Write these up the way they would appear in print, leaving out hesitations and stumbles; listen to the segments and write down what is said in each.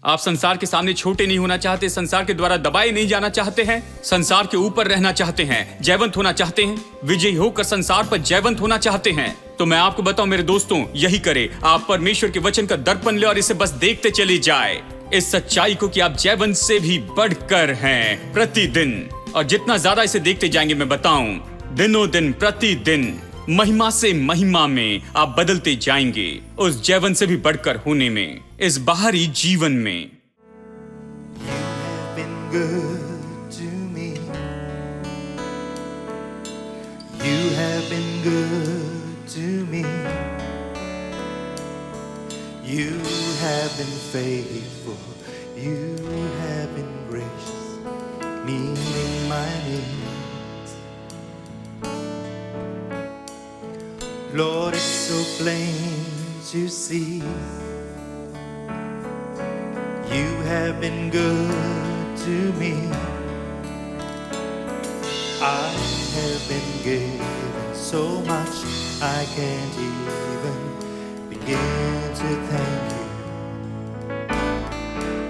आप संसार के सामने छोटे नहीं होना चाहते, संसार के द्वारा दबाए नहीं जाना चाहते हैं, संसार के ऊपर रहना चाहते हैं, जयवंत होना चाहते हैं, विजयी होकर संसार पर जयवंत होना चाहते हैं, तो मैं आपको बताऊं मेरे दोस्तों, यही करे। आप परमेश्वर के वचन का दर्पण ले और इसे बस देखते चले जाए, इस सच्चाई को कि आप जयवंत से भी बढ़कर हैं प्रतिदिन। और जितना ज्यादा इसे देखते जाएंगे, मैं बताऊं, दिनों दिन प्रतिदिन महिमा से महिमा में आप बदलते जाएंगे, उस जयवंत से भी बढ़कर होने में, इस बाहरी जीवन में। You have been good to me. You have been faithful. You have been gracious, meeting my needs. Lord, it's so plain to see. You have been good to me. I have been given so much I can't even begin to thank you.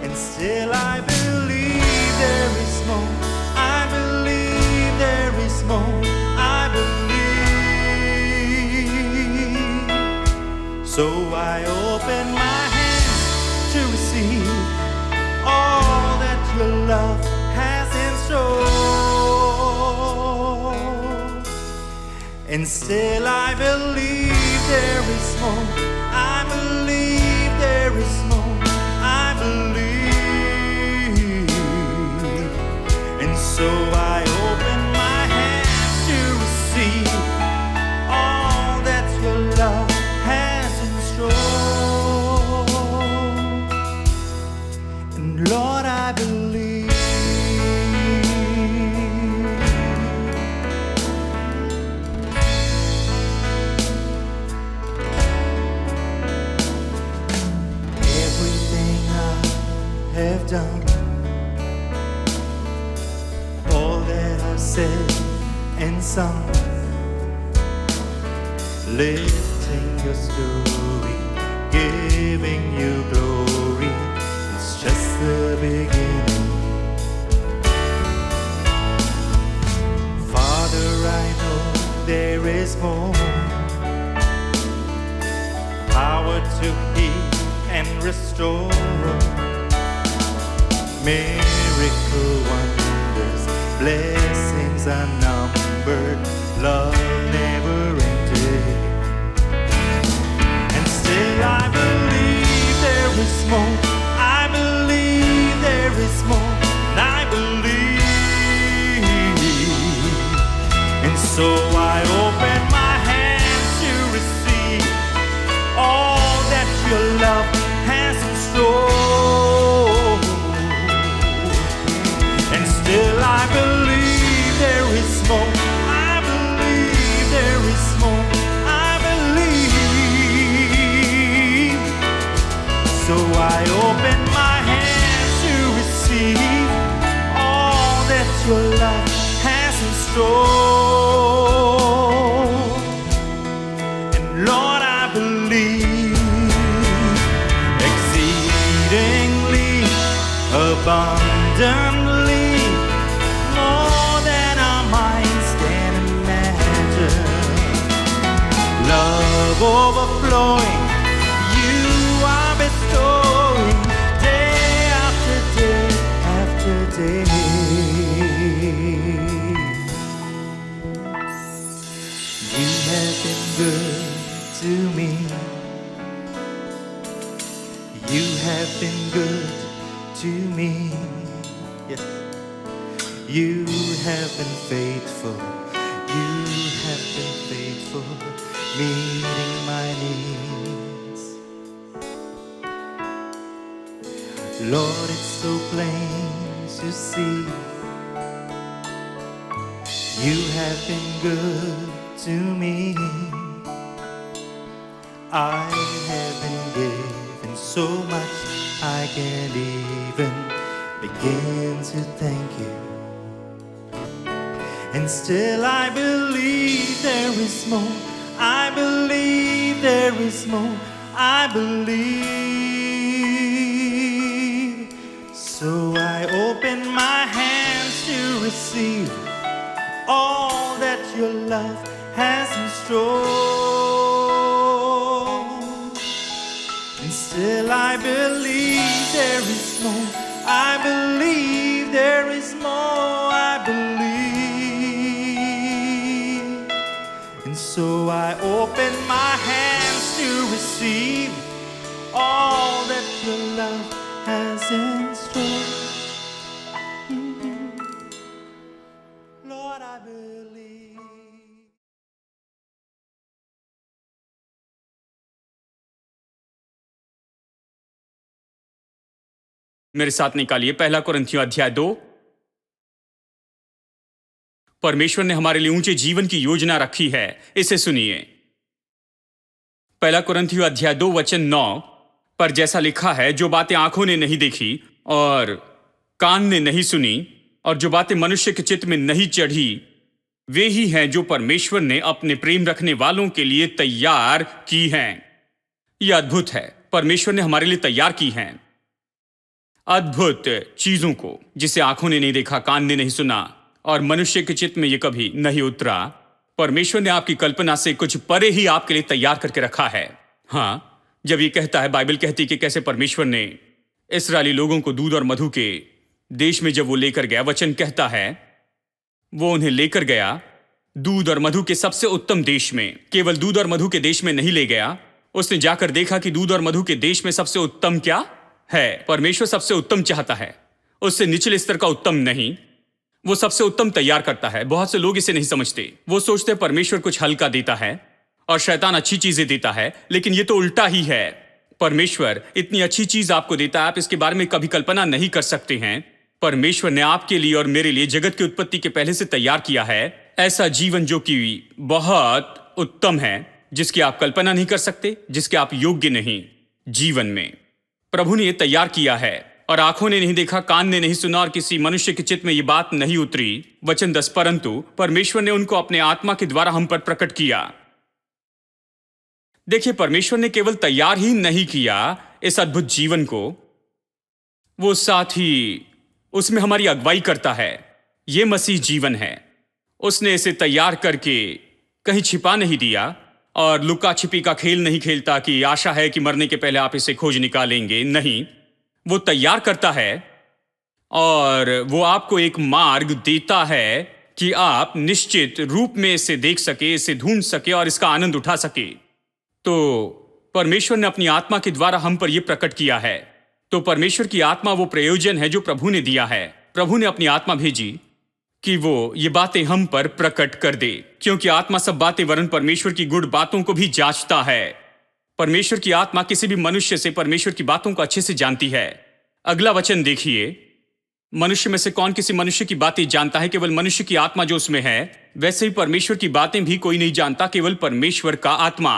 And still I believe there is more. I believe there is more. I believe. So I open my hands to receive all that your love has in store. And still I believe there is more. I believe there is more. I believe. And so I open my hands to receive all that your love has in store. And Lord, I believe. Have done all that I've said and sung, lifting your story, giving you glory. It's just the beginning. Father, I know there is more, power to heal and restore, miracle wonders, blessings unnumbered, love never ended. And still I believe there is more. I believe there is more. And I believe. And so I open my hands to receive all that your love has in store. Still I believe there is more. I believe there is more. I believe. So I open my hands to receive all that your love has in store. And Lord, I believe exceedingly abundantly, overflowing, you are bestowing day after day after day. You have been good to me. You have been good to me. Yes. You have been faithful. You have been faithful, meeting my needs. Lord, it's so plain to see. You have been good to me. I have been given so much I can't even begin to thank you. And still I believe there is more. I believe there is more. I believe. So I open my hands to receive all that your love has in store. And still I believe there is more. I believe there is more. I believe. And so I open my hands to receive all that your love has in store. Lord, I believe. मेरे साथ निकालिए पहला कुरिन्थियों अध्याय 2। परमेश्वर ने हमारे लिए ऊंचे जीवन की योजना रखी है, इसे सुनिए। पहला कुरिन्थियों अध्याय 2 वचन 9 पर जैसा लिखा है, जो बातें आंखों ने नहीं देखी और कान ने नहीं सुनी और जो बातें मनुष्य के चित्त में नहीं चढ़ी, वे ही हैं जो परमेश्वर ने अपने प्रेम रखने वालों के लिए तैयार की हैं। यह अद्भुत है, परमेश्वर ने हमारे लिए तैयार की हैं अद्भुत चीजों को, जिसे आंखों ने नहीं देखा, कान ने नहीं सुना और मनुष्य के चित्त में यह कभी नहीं उतरा। परमेश्वर ने आपकी कल्पना से कुछ परे ही आपके लिए तैयार करके रखा है। हाँ, जब ये कहता है, बाइबल कहती है कि कैसे परमेश्वर ने इस्राएली लोगों को दूध और मधु के देश में जब वो लेकर गया, वचन कहता है वो उन्हें लेकर गया दूध और मधु के सबसे उत्तम देश में। केवल दूध और मधु के देश में नहीं ले गया, उसने जाकर देखा कि दूध और मधु के देश में सबसे उत्तम क्या है। परमेश्वर सबसे उत्तम चाहता है, उससे निचले स्तर का उत्तम नहीं, वो सबसे उत्तम तैयार करता है। बहुत से लोग इसे नहीं समझते, वो सोचते हैं परमेश्वर कुछ हल्का देता है और शैतान अच्छी चीजें देता है, लेकिन ये तो उल्टा ही है। परमेश्वर इतनी अच्छी चीज आपको देता है, आप इसके बारे में कभी कल्पना नहीं कर सकते हैं। परमेश्वर ने आपके लिए और मेरे लिए जगत की उत्पत्ति के पहले से तैयार किया है ऐसा जीवन जो कि बहुत उत्तम है, जिसकी आप कल्पना नहीं कर सकते, जिसके आप योग्य नहीं। जीवन में प्रभु ने यह तैयार किया है और आंखों ने नहीं देखा, कान ने नहीं सुना और किसी मनुष्य के चित्त में यह बात नहीं उतरी। वचन 10, परंतु परमेश्वर ने उनको अपने आत्मा के द्वारा हम पर प्रकट किया। देखिए, परमेश्वर ने केवल तैयार ही नहीं किया इस अद्भुत जीवन को, वो साथ ही उसमें हमारी अगुवाई करता है। यह मसीह जीवन है, उसने इसे तैयार करके कहीं छिपा नहीं दिया और लुका छिपी का खेल नहीं खेलता कि आशा है कि मरने के पहले आप इसे खोज निकालेंगे। नहीं, वो तैयार करता है और वो आपको एक मार्ग देता है कि आप निश्चित रूप में इसे देख सके, इसे ढूंढ सके और इसका आनंद उठा सके। तो परमेश्वर ने अपनी आत्मा के द्वारा हम पर यह प्रकट किया है। तो परमेश्वर की आत्मा वो प्रयोजन है जो प्रभु ने दिया है। प्रभु ने अपनी आत्मा भेजी कि वो ये बातें हम पर प्रकट कर दे, क्योंकि आत्मा सब बातें वरन परमेश्वर की गुड़ बातों को भी जांचता है। परमेश्वर की आत्मा किसी भी मनुष्य से परमेश्वर की बातों को अच्छे से जानती है। अगला वचन देखिए, मनुष्य में से कौन किसी मनुष्य की बातें जानता है? केवल मनुष्य की आत्मा जो उसमें है। वैसे ही परमेश्वर की बातें भी कोई नहीं जानता, केवल परमेश्वर का आत्मा।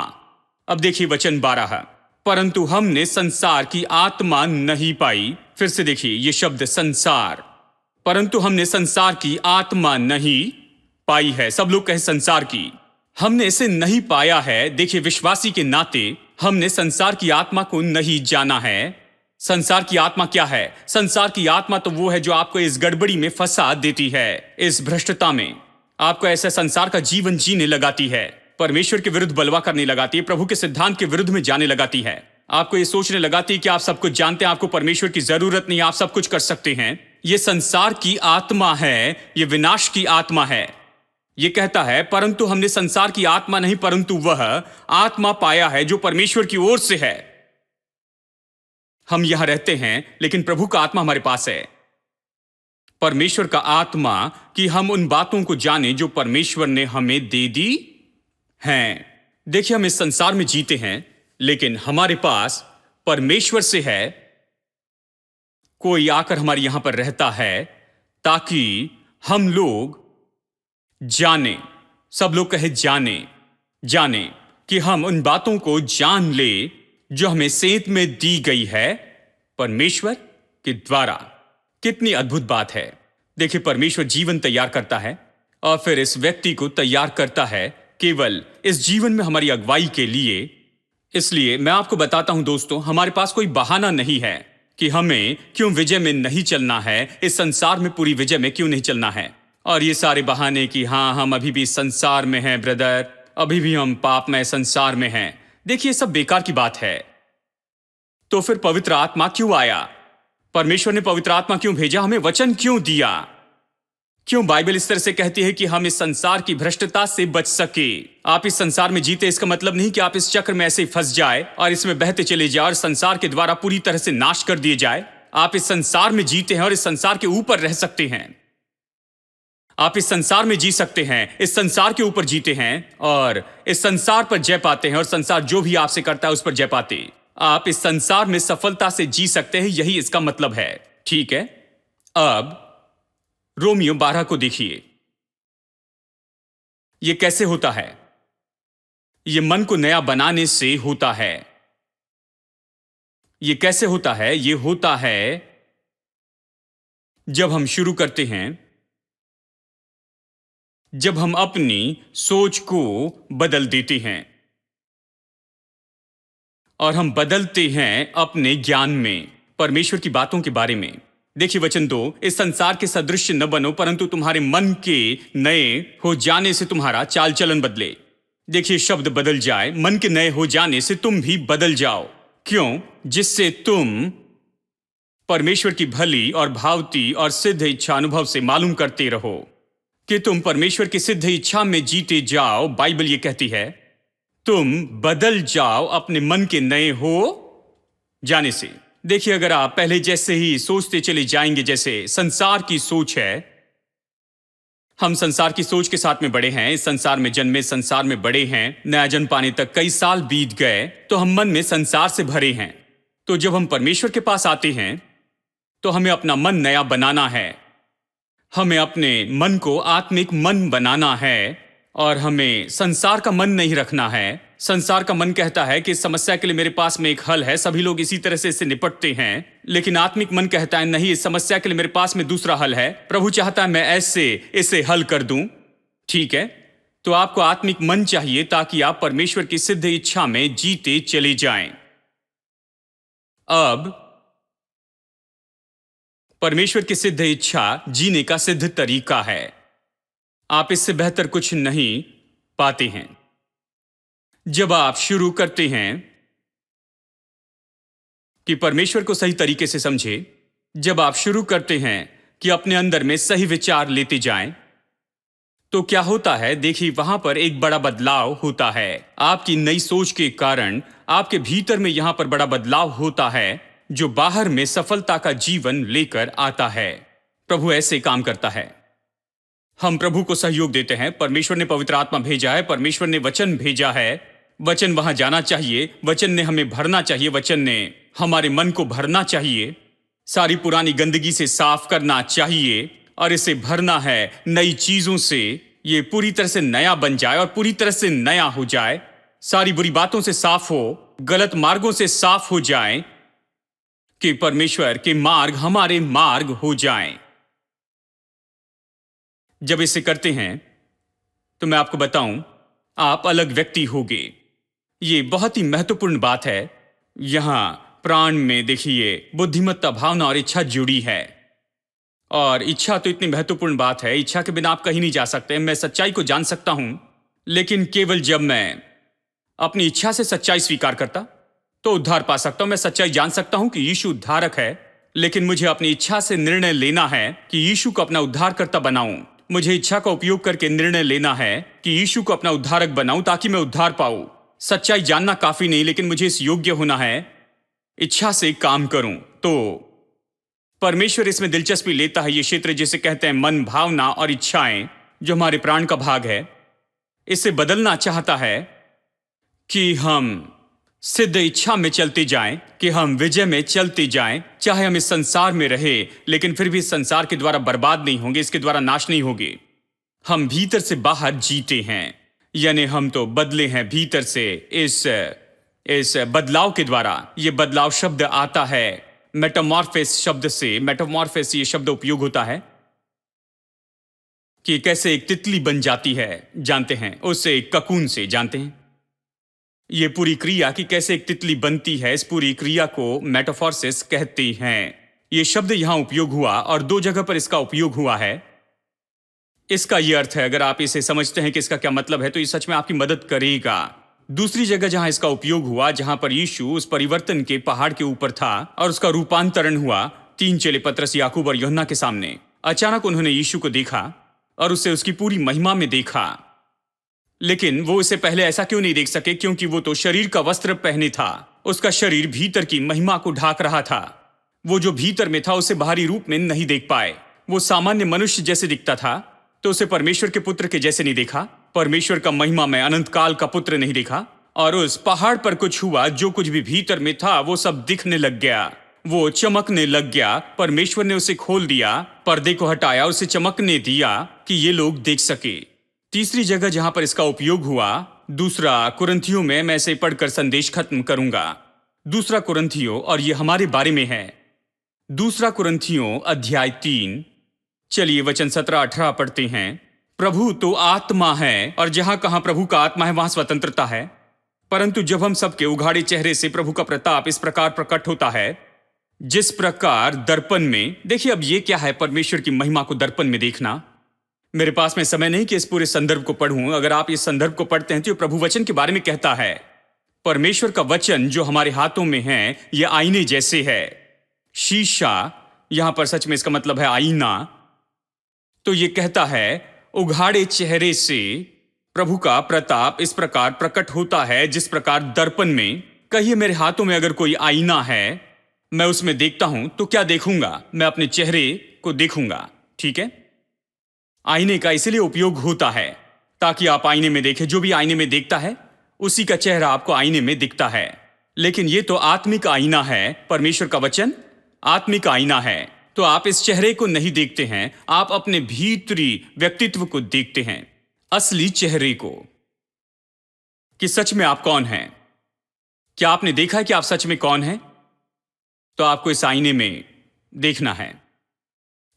अब देखिए वचन 12, परंतु हमने संसार की आत्मा नहीं पाई। फिर से देखिए ये शब्द संसार, परंतु हमने संसार की आत्मा नहीं पाई है। सब लोग कहे संसार की, हमने इसे नहीं पाया है। देखिए, विश्वासी के नाते हमने संसार की आत्मा को नहीं जाना है। संसार की आत्मा क्या है? संसार की आत्मा तो वो है जो आपको इस गड़बड़ी में फंसा देती है, इस भ्रष्टता में आपको ऐसा संसार का जीवन जीने लगाती है, परमेश्वर के विरुद्ध बलवा करने लगाती है, प्रभु के सिद्धांत के विरुद्ध में जाने लगाती है, आपको ये सोचने लगाती है कि आप सब कुछ जानते हैं, आपको परमेश्वर की जरूरत नहीं, आप सब कुछ कर सकते हैं। ये संसार की आत्मा है, ये विनाश की आत्मा है। ये कहता है परंतु हमने संसार की आत्मा नहीं, परंतु वह आत्मा पाया है जो परमेश्वर की ओर से है। हम यहां रहते हैं लेकिन प्रभु का आत्मा हमारे पास है, परमेश्वर का आत्मा, कि हम उन बातों को जाने जो परमेश्वर ने हमें दे दी हैं। देखिए, हम इस संसार में जीते हैं लेकिन हमारे पास परमेश्वर से है। कोई आकर हमारे यहां पर रहता है ताकि हम लोग जाने, सब लोग कहे जाने कि हम उन बातों को जान ले जो हमें सेंत में दी गई है परमेश्वर के द्वारा। कितनी अद्भुत बात है। देखिए, परमेश्वर जीवन तैयार करता है और फिर इस व्यक्ति को तैयार करता है केवल इस जीवन में हमारी अगुवाई के लिए। इसलिए मैं आपको बताता हूं दोस्तों, हमारे पास कोई बहाना नहीं है कि हमें क्यों विजय में नहीं चलना है, इस संसार में पूरी विजय में क्यों नहीं चलना है। और ये सारे बहाने कि हाँ हम अभी भी संसार में हैं ब्रदर, अभी भी हम पापमय संसार में हैं, देखिए सब बेकार की बात है। तो फिर पवित्र आत्मा क्यों आया? परमेश्वर ने पवित्र आत्मा क्यों भेजा? हमें वचन क्यों दिया? क्यों बाइबल इस तरह से कहती है कि हम इस संसार की भ्रष्टता से बच सके? आप इस संसार में जीते, इसका मतलब नहीं कि आप इस चक्र में ऐसे ही फंस जाए और इसमें बहते चले जाए और संसार के द्वारा पूरी तरह से नाश कर दिए जाए। आप इस संसार में जीते हैं और इस संसार के ऊपर रह सकते हैं। आप इस संसार में जी सकते हैं, इस संसार के ऊपर जीते हैं और इस संसार पर जय पाते हैं और संसार जो भी आपसे करता है उस पर जय पाते। आप इस संसार में सफलता से जी सकते हैं, यही इसका मतलब है। ठीक है, अब रोमियो 12 को देखिए। यह कैसे होता है? यह मन को नया बनाने से होता है। यह कैसे होता है? यह होता है जब हम शुरू करते हैं, जब हम अपनी सोच को बदल देते हैं और हम बदलते हैं अपने ज्ञान में, परमेश्वर की बातों के बारे में। देखिए वचन 2, इस संसार के सदृश न बनो परंतु तुम्हारे मन के नए हो जाने से तुम्हारा चाल चलन बदले। देखिए शब्द बदल जाए, मन के नए हो जाने से तुम भी बदल जाओ। क्यों? जिससे तुम परमेश्वर की भली और भावती और सिद्ध इच्छा अनुभव से मालूम करते रहो कि तुम परमेश्वर की सिद्ध इच्छा में जीते जाओ। बाइबल ये कहती है तुम बदल जाओ अपने मन के नए हो जाने से। देखिए अगर आप पहले जैसे ही सोचते चले जाएंगे, जैसे संसार की सोच है, हम संसार की सोच के साथ में बड़े हैं, इस संसार में जन्मे, संसार में बड़े हैं, नया जन्म पाने तक कई साल बीत गए, तो हम मन में संसार से भरे हैं। तो जब हम परमेश्वर के पास आते हैं तो हमें अपना मन नया बनाना है, हमें अपने मन को आत्मिक मन बनाना है और हमें संसार का मन नहीं रखना है। संसार का मन कहता है कि इस समस्या के लिए मेरे पास में एक हल है, सभी लोग इसी तरह से इससे निपटते हैं, लेकिन आत्मिक मन कहता है नहीं, इस समस्या के लिए मेरे पास में दूसरा हल है, प्रभु चाहता है मैं ऐसे इसे हल कर दूं। ठीक है, तो आपको आत्मिक मन चाहिए ताकि आप परमेश्वर की सिद्ध इच्छा में जीते चले जाएं। अब परमेश्वर की सिद्ध इच्छा जीने का सिद्ध तरीका है, आप इससे बेहतर कुछ नहीं पाते हैं। जब आप शुरू करते हैं कि परमेश्वर को सही तरीके से समझे, जब आप शुरू करते हैं कि अपने अंदर में सही विचार लेते जाएं, तो क्या होता है? देखिए वहां पर एक बड़ा बदलाव होता है। आपकी नई सोच के कारण आपके भीतर में यहां पर बड़ा बदलाव होता है जो बाहर में सफलता का जीवन लेकर आता है। प्रभु ऐसे काम करता है। हम प्रभु को सहयोग देते हैं, परमेश्वर ने पवित्र आत्मा भेजा है, परमेश्वर ने वचन भेजा है, वचन वहां जाना चाहिए, वचन ने हमें भरना चाहिए, वचन ने हमारे मन को भरना चाहिए, सारी पुरानी गंदगी से साफ करना चाहिए और इसे भरना है नई चीजों से। ये पूरी तरह से नया बन जाए और पूरी तरह से नया हो जाए, सारी बुरी बातों से साफ हो, गलत मार्गों से साफ हो जाए कि परमेश्वर के मार्ग हमारे मार्ग हो जाएं। जब इसे करते हैं तो मैं आपको बताऊं, आप अलग व्यक्ति होगे। ये बहुत ही महत्वपूर्ण बात है। यहां प्राण में देखिए बुद्धिमत्ता, भावना और इच्छा जुड़ी है, और इच्छा तो इतनी महत्वपूर्ण बात है, इच्छा के बिना आप कहीं नहीं जा सकते। मैं सच्चाई को जान सकता हूं, लेकिन केवल जब मैं अपनी इच्छा से सच्चाई स्वीकार करता तो उद्धार पा सकता हूं। मैं सच्चाई जान सकता हूं कि यीशु उद्धारक है, लेकिन मुझे अपनी इच्छा से निर्णय लेना है कि यीशु को अपना उद्धारकर्ता बनाऊं। मुझे इच्छा का उपयोग करके निर्णय लेना है कि यीशु को अपना उद्धारक बनाऊं ताकि मैं उद्धार पाऊं। सच्चाई जानना काफी नहीं, लेकिन मुझे इस योग्य होना है, इच्छा से काम करूं। तो परमेश्वर इसमें दिलचस्पी लेता है। ये क्षेत्र जिसे कहते हैं मन, भावना और इच्छाएं, जो हमारे प्राण का भाग है, इसे बदलना चाहता है कि हम सिद्ध इच्छा में चलते जाएं, कि हम विजय में चलते जाएं। चाहे हम इस संसार में रहे, लेकिन फिर भी इस संसार के द्वारा बर्बाद नहीं होंगे, इसके द्वारा नाश नहीं होंगे। हम भीतर से बाहर जीते हैं, यानी हम तो बदले हैं भीतर से। इस बदलाव के द्वारा, ये बदलाव शब्द आता है मेटामॉर्फोसिस शब्द से। मेटामॉर्फोसिस ये शब्द उपयोग होता है कि कैसे एक तितली बन जाती है, जानते हैं, उससे एक ककून से, जानते हैं। ये पूरी क्रिया कि कैसे एक तितली बनती है, इस पूरी क्रिया को मेटाफोरसिस कहते हैं। ये शब्द यहां उपयोग हुआ और दो जगह पर इसका उपयोग हुआ है। इसका यह अर्थ है, अगर आप इसे समझते हैं कि इसका क्या मतलब है, तो ये सच में आपकी मदद करेगा। दूसरी जगह जहां इसका उपयोग हुआ, जहां पर यीशु उस परिवर्तन के पहाड़ के ऊपर था और उसका रूपांतरण हुआ, 3 चेले पतरस, याकूब और यूहन्ना के सामने। अचानक उन्होंने यीशु को देखा और उसे उसकी पूरी महिमा में देखा। लेकिन वो इससे पहले ऐसा क्यों नहीं देख सके? क्योंकि वो तो शरीर का वस्त्र पहने था। उसका शरीर भीतर की महिमा को ढाक रहा था। वो जो भीतर में था उसे बाहरी रूप में नहीं देख पाए। वो सामान्य मनुष्य जैसे दिखता था, तो उसे परमेश्वर के पुत्र के जैसे नहीं देखा। परमेश्वर का महिमा में अनंत काल का पुत्र नहीं देखा। और उस पहाड़ पर कुछ हुआ, जो कुछ भी भीतर में था वो सब दिखने लग गया, वो चमकने लग गया। परमेश्वर ने उसे खोल दिया, पर्दे को हटाया, उसे चमकने दिया कि ये लोग देख सके। तीसरी जगह जहां पर इसका उपयोग हुआ, दूसरा कुरिन्थियों में, मैं इसे पढ़कर संदेश खत्म करूंगा। दूसरा कुरिन्थियों, और ये हमारे बारे में है। दूसरा कुरिन्थियों अध्याय 3, चलिए वचन 17-18 पढ़ते हैं। प्रभु तो आत्मा है, और जहां कहां प्रभु का आत्मा है वहां स्वतंत्रता है। परंतु जब हम सबके उघाड़े चेहरे से प्रभु का प्रताप इस प्रकार प्रकट होता है, जिस प्रकार दर्पण में। देखिए, अब ये क्या है, परमेश्वर की महिमा को दर्पण में देखना। मेरे पास में समय नहीं कि इस पूरे संदर्भ को पढ़ूं। अगर आप इस संदर्भ को पढ़ते हैं तो ये प्रभु वचन के बारे में कहता है। परमेश्वर का वचन जो हमारे हाथों में है, ये आईने जैसे है। शीशा, यहां पर सच में इसका मतलब है आईना। तो ये कहता है, उघाड़े चेहरे से प्रभु का प्रताप इस प्रकार प्रकट होता है, जिस प्रकार दर्पण में। कहिए, मेरे हाथों में अगर कोई आईना है, मैं उसमें देखता हूं तो क्या देखूंगा? मैं अपने चेहरे को देखूंगा, ठीक है। आईने का इसलिए उपयोग होता है ताकि आप आईने में देखें। जो भी आईने में देखता है उसी का चेहरा आपको आईने में दिखता है। लेकिन ये तो आत्मिक आईना है। परमेश्वर का वचन आत्मिक आईना है। तो आप इस चेहरे को नहीं देखते हैं, आप अपने भीतरी व्यक्तित्व को देखते हैं, असली चेहरे को, कि सच में आप कौन हैं। क्या आपने देखा है कि आप सच में कौन हैं? तो आपको इस आईने में देखना है।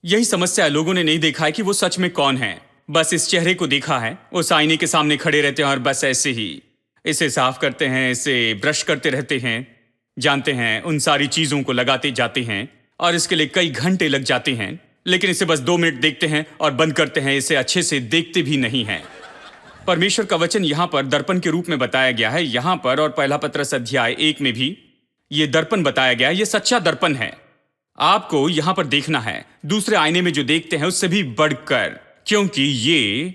यही समस्या है, लोगों ने नहीं देखा है कि वो सच में कौन है। बस इस चेहरे को देखा है, उस आईने के सामने खड़े रहते हैं और बस ऐसे ही इसे साफ करते हैं, इसे ब्रश करते रहते हैं, जानते हैं, उन सारी चीजों को लगाते जाते हैं और इसके लिए कई घंटे लग जाते हैं। लेकिन इसे बस 2 मिनट देखते हैं और बंद करते हैं, इसे अच्छे से देखते भी नहीं हैं। परमेश्वर का वचन यहां पर दर्पण के रूप में बताया गया है, यहां पर, और पहला पत्रस अध्याय 1 में भी यह दर्पण बताया गया है। यह सच्चा दर्पण है। आपको यहां पर देखना है, दूसरे आईने में जो देखते हैं उससे भी बढ़कर, क्योंकि ये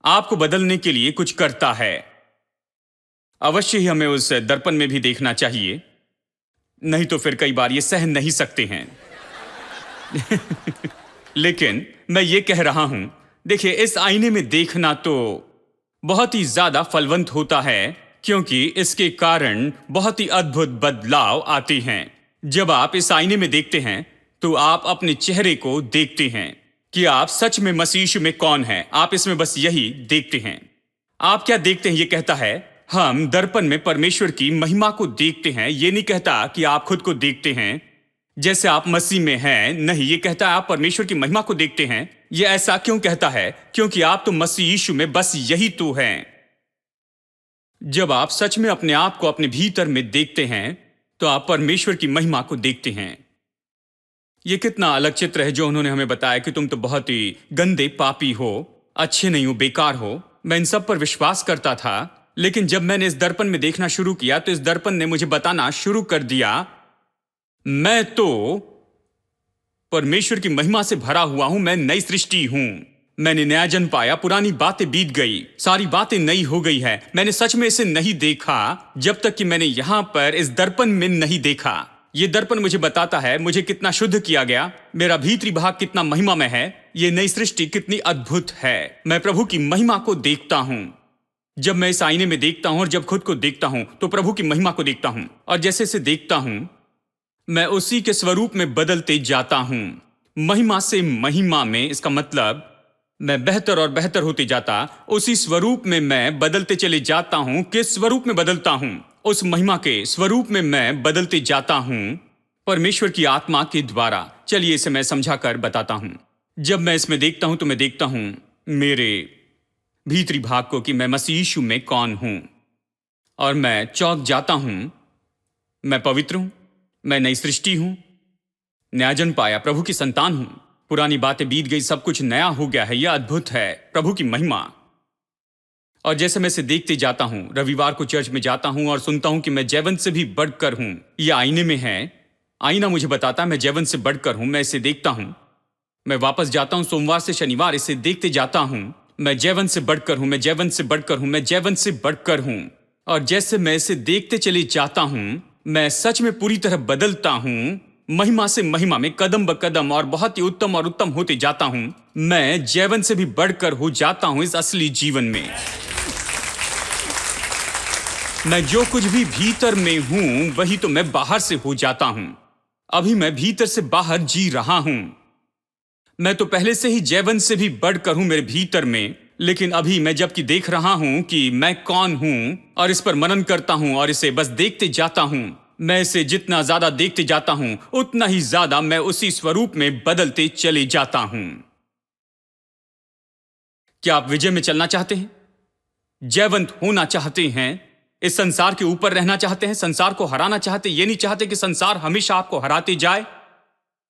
आपको बदलने के लिए कुछ करता है। अवश्य ही हमें उस दर्पण में भी देखना चाहिए, नहीं तो फिर कई बार ये सहन नहीं सकते हैं। लेकिन मैं ये कह रहा हूं, देखिए, इस आईने में देखना तो बहुत ही ज्यादा फलवंत होता है, क्योंकि इसके कारण बहुत ही अद्भुत बदलाव आते हैं। जब आप इस आईने में देखते हैं तो आप अपने चेहरे को देखते हैं कि आप सच में मसीह यीशु में कौन हैं। आप इसमें बस यही देखते हैं। आप क्या देखते हैं? ये कहता है, हम दर्पण में परमेश्वर की महिमा को देखते हैं। ये नहीं कहता कि आप खुद को देखते हैं जैसे आप मसीह में हैं। नहीं, ये कहता है आप परमेश्वर की महिमा को देखते हैं। ये ऐसा क्यों कहता है? क्योंकि आप तो मसीह यीशु में बस यही तो हैं। जब आप सच में अपने आप को अपने भीतर में देखते हैं तो आप परमेश्वर की महिमा को देखते हैं। यह कितना अलग चित्र है जो उन्होंने हमें बताया कि तुम तो बहुत ही गंदे पापी हो, अच्छे नहीं हो, बेकार हो। मैं इन सब पर विश्वास करता था, लेकिन जब मैंने इस दर्पण में देखना शुरू किया तो इस दर्पण ने मुझे बताना शुरू कर दिया, मैं तो परमेश्वर की महिमा से भरा हुआ हूं, मैं नई सृष्टि हूं। मैंने नया जन्म पाया, पुरानी बातें बीत गई, सारी बातें नई हो गई है। मैंने सच में इसे नहीं देखा जब तक कि मैंने यहां पर इस दर्पण में नहीं देखा। यह दर्पण मुझे बताता है मुझे कितना शुद्ध किया गया, मेरा भीतरी भाग कितना महिमामय है, यह नई सृष्टि कितनी अद्भुत है। मैं प्रभु की महिमा को देखता हूं। जब मैं इस आईने में देखता हूं और जब खुद को देखता हूं तो प्रभु की महिमा को देखता हूं, और जैसे इसे देखता हूं मैं उसी के स्वरूप में बदलते जाता हूं, महिमा से महिमा में। इसका मतलब मैं बेहतर और बेहतर होते जाता, उसी स्वरूप में मैं बदलते चले जाता हूं। किस स्वरूप में बदलता हूं? उस महिमा के स्वरूप में मैं बदलते जाता हूं, परमेश्वर की आत्मा के द्वारा। चलिए इसे मैं समझा कर बताता हूं। जब मैं इसमें देखता हूं तो मैं देखता हूं मेरे भीतरी भाग को कि मैं मसीह यीशु में कौन हूं। और मैं चौंक जाता हूं। मैं पवित्र हूं, मैं नई सृष्टि हूं, न्यायजन पाया, प्रभु की संतान हूं। पुरानी बातें बीत गई, सब कुछ नया हो गया है। यह अद्भुत है, प्रभु की महिमा। और जैसे मैं इसे देखते जाता हूं, रविवार को चर्च में जाता हूं और सुनता हूं कि मैं जैवन से भी बढ़कर हूं। यह आईने में है, आईना मुझे बताता है मैं जैवन से बढ़कर हूं। मैं इसे देखता हूं, मैं वापस जाता हूं सोमवार से शनिवार, इसे देखते जाता हूं। मैं जैवन से बढ़कर हूं, मैं जैवन से बढ़कर हूं, मैं जैवन से बढ़कर हूं। और जैसे मैं इसे देखते चले जाता हूं, मैं सच में पूरी तरह बदलता हूं, महिमा से महिमा में, कदम ब कदम, और बहुत ही उत्तम और उत्तम होते जाता हूं। मैं जैवन से भी बढ़कर हो जाता हूं इस असली जीवन में। मैं जो कुछ भी भीतर में हूं, वही तो मैं बाहर से हो जाता हूं। अभी मैं भीतर से बाहर जी रहा हूं। मैं तो पहले से ही जैवन से भी बढ़कर हूं मेरे भीतर में, लेकिन अभी मैं जबकि देख रहा हूं कि मैं कौन हूं और इस पर मनन करता हूं और इसे बस देखते जाता हूं, मैं इसे जितना ज्यादा देखते जाता हूं, उतना ही ज्यादा मैं उसी स्वरूप में बदलते चले जाता हूं। क्या आप विजय में चलना चाहते हैं? जयवंत होना चाहते हैं? इस संसार के ऊपर रहना चाहते हैं? संसार को हराना चाहते? ये नहीं चाहते कि संसार हमेशा आपको हराते जाए?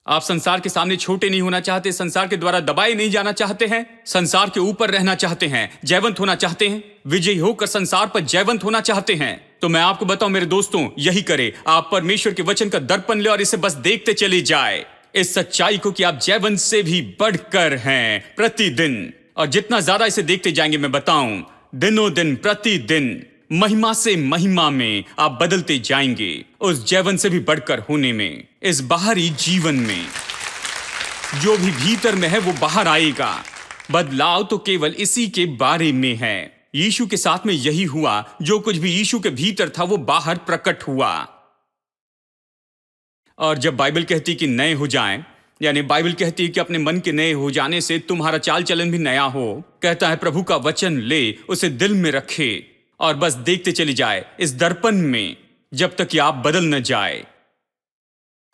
आप संसार के सामने छोटे नहीं होना चाहते? संसार के द्वारा दबाए नहीं जाना चाहते हैं? संसार के ऊपर रहना चाहते हैं? जयवंत होना चाहते हैं? विजयी होकर संसार पर जयवंत होना चाहते हैं? तो मैं आपको बताऊं मेरे दोस्तों, यही करे। आप परमेश्वर के वचन का दर्पण ले और इसे बस देखते चले जाए, इस सच्चाई को कि आप जयवंत से भी बढ़कर हैं प्रतिदिन। और जितना ज्यादा इसे देखते जाएंगे, मैं बताऊं, दिनों दिन, प्रतिदिन, महिमा से महिमा में आप बदलते जाएंगे, उस जैवन से भी बढ़कर होने में, इस बाहरी जीवन में। जो भी भीतर में है वो बाहर आएगा। बदलाव तो केवल इसी के बारे में है। यीशु के साथ में यही हुआ। जो कुछ भी यीशु के भीतर था वो बाहर प्रकट हुआ। और जब बाइबल कहती कि नए हो जाएं, यानी बाइबल कहती है कि अपने मन के नए हो जाने से तुम्हारा चाल चलन भी नया हो। कहता है प्रभु का वचन ले, उसे दिल में रखे और बस देखते चले जाए इस दर्पण में, जब तक कि आप बदल न जाए,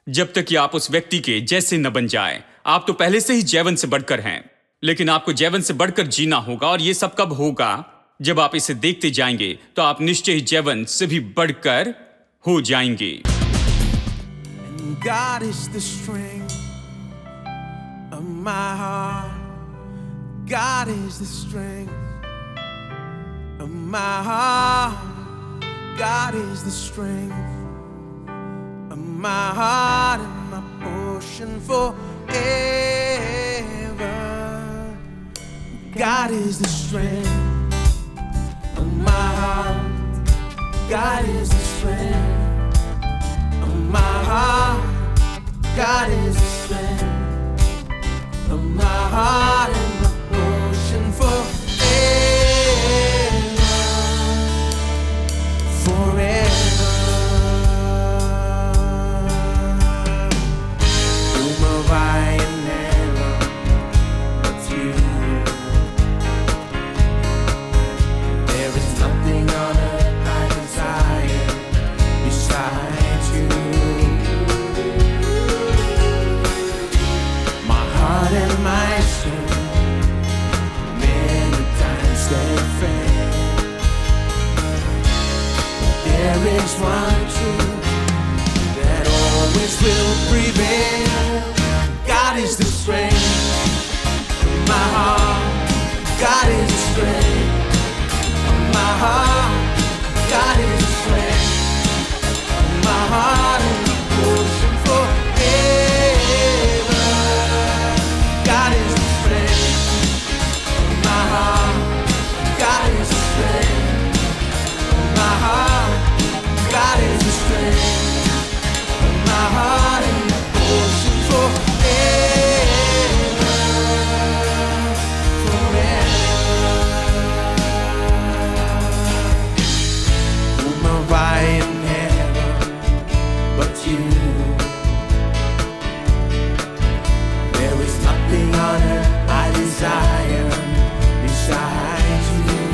जब तक कि आप उस व्यक्ति के जैसे न बन जाए। आप तो पहले से ही जैवन से बढ़कर हैं, लेकिन आपको जैवन से बढ़कर जीना होगा। और यह सब कब होगा? जब आप इसे देखते जाएंगे, तो आप निश्चय ही जैवन से भी बढ़कर हो जाएंगे। God is the strength of my heart. God is the strength of my heart. God is the strength of my heart and my portion forever. God is the strength of my heart. God is the strength of my heart. God is the strength of my heart and my portion forever, forever. Whom have I in heaven but you? There is nothing on earth I desire besides you. And my soul, many times they fail. There is one truth that always will prevail. God is the strength of my heart. God is the strength of my heart. God is the strength of my heart and my portion forever. God is the strength of my heart. God is the strength of my heart. God is the strength of my heart and my portion forever, forever. Whom have I in heaven but you? There is nothing on earth I desire besides you.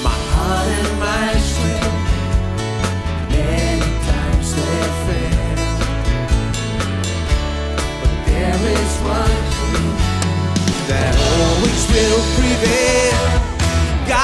My heart and my strength, many times they fail, but there is one truth that always will prevail. God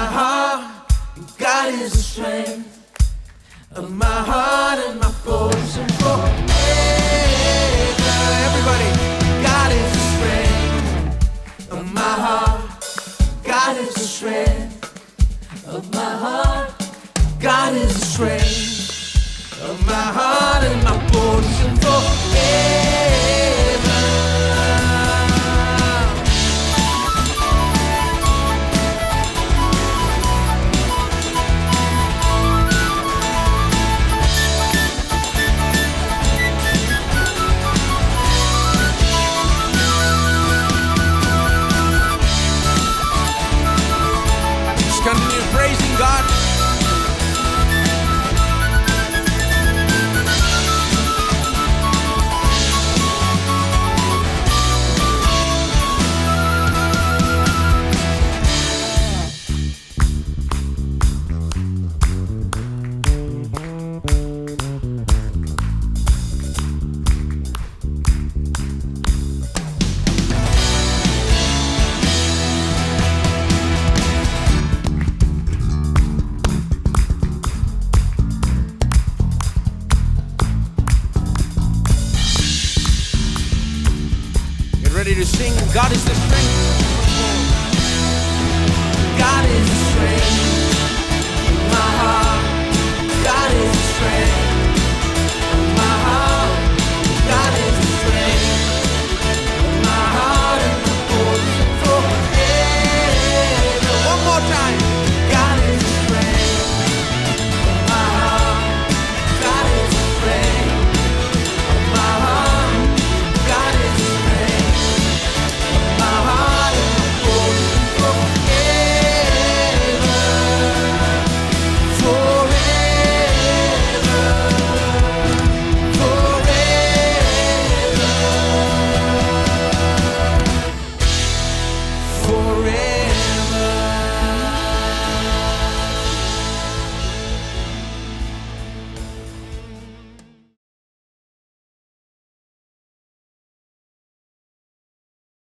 my heart. God is the strength of my heart and my portion forever. Everybody, God is the strength of my heart. God is the strength of my heart. God is the strength of my heart and my portion forever.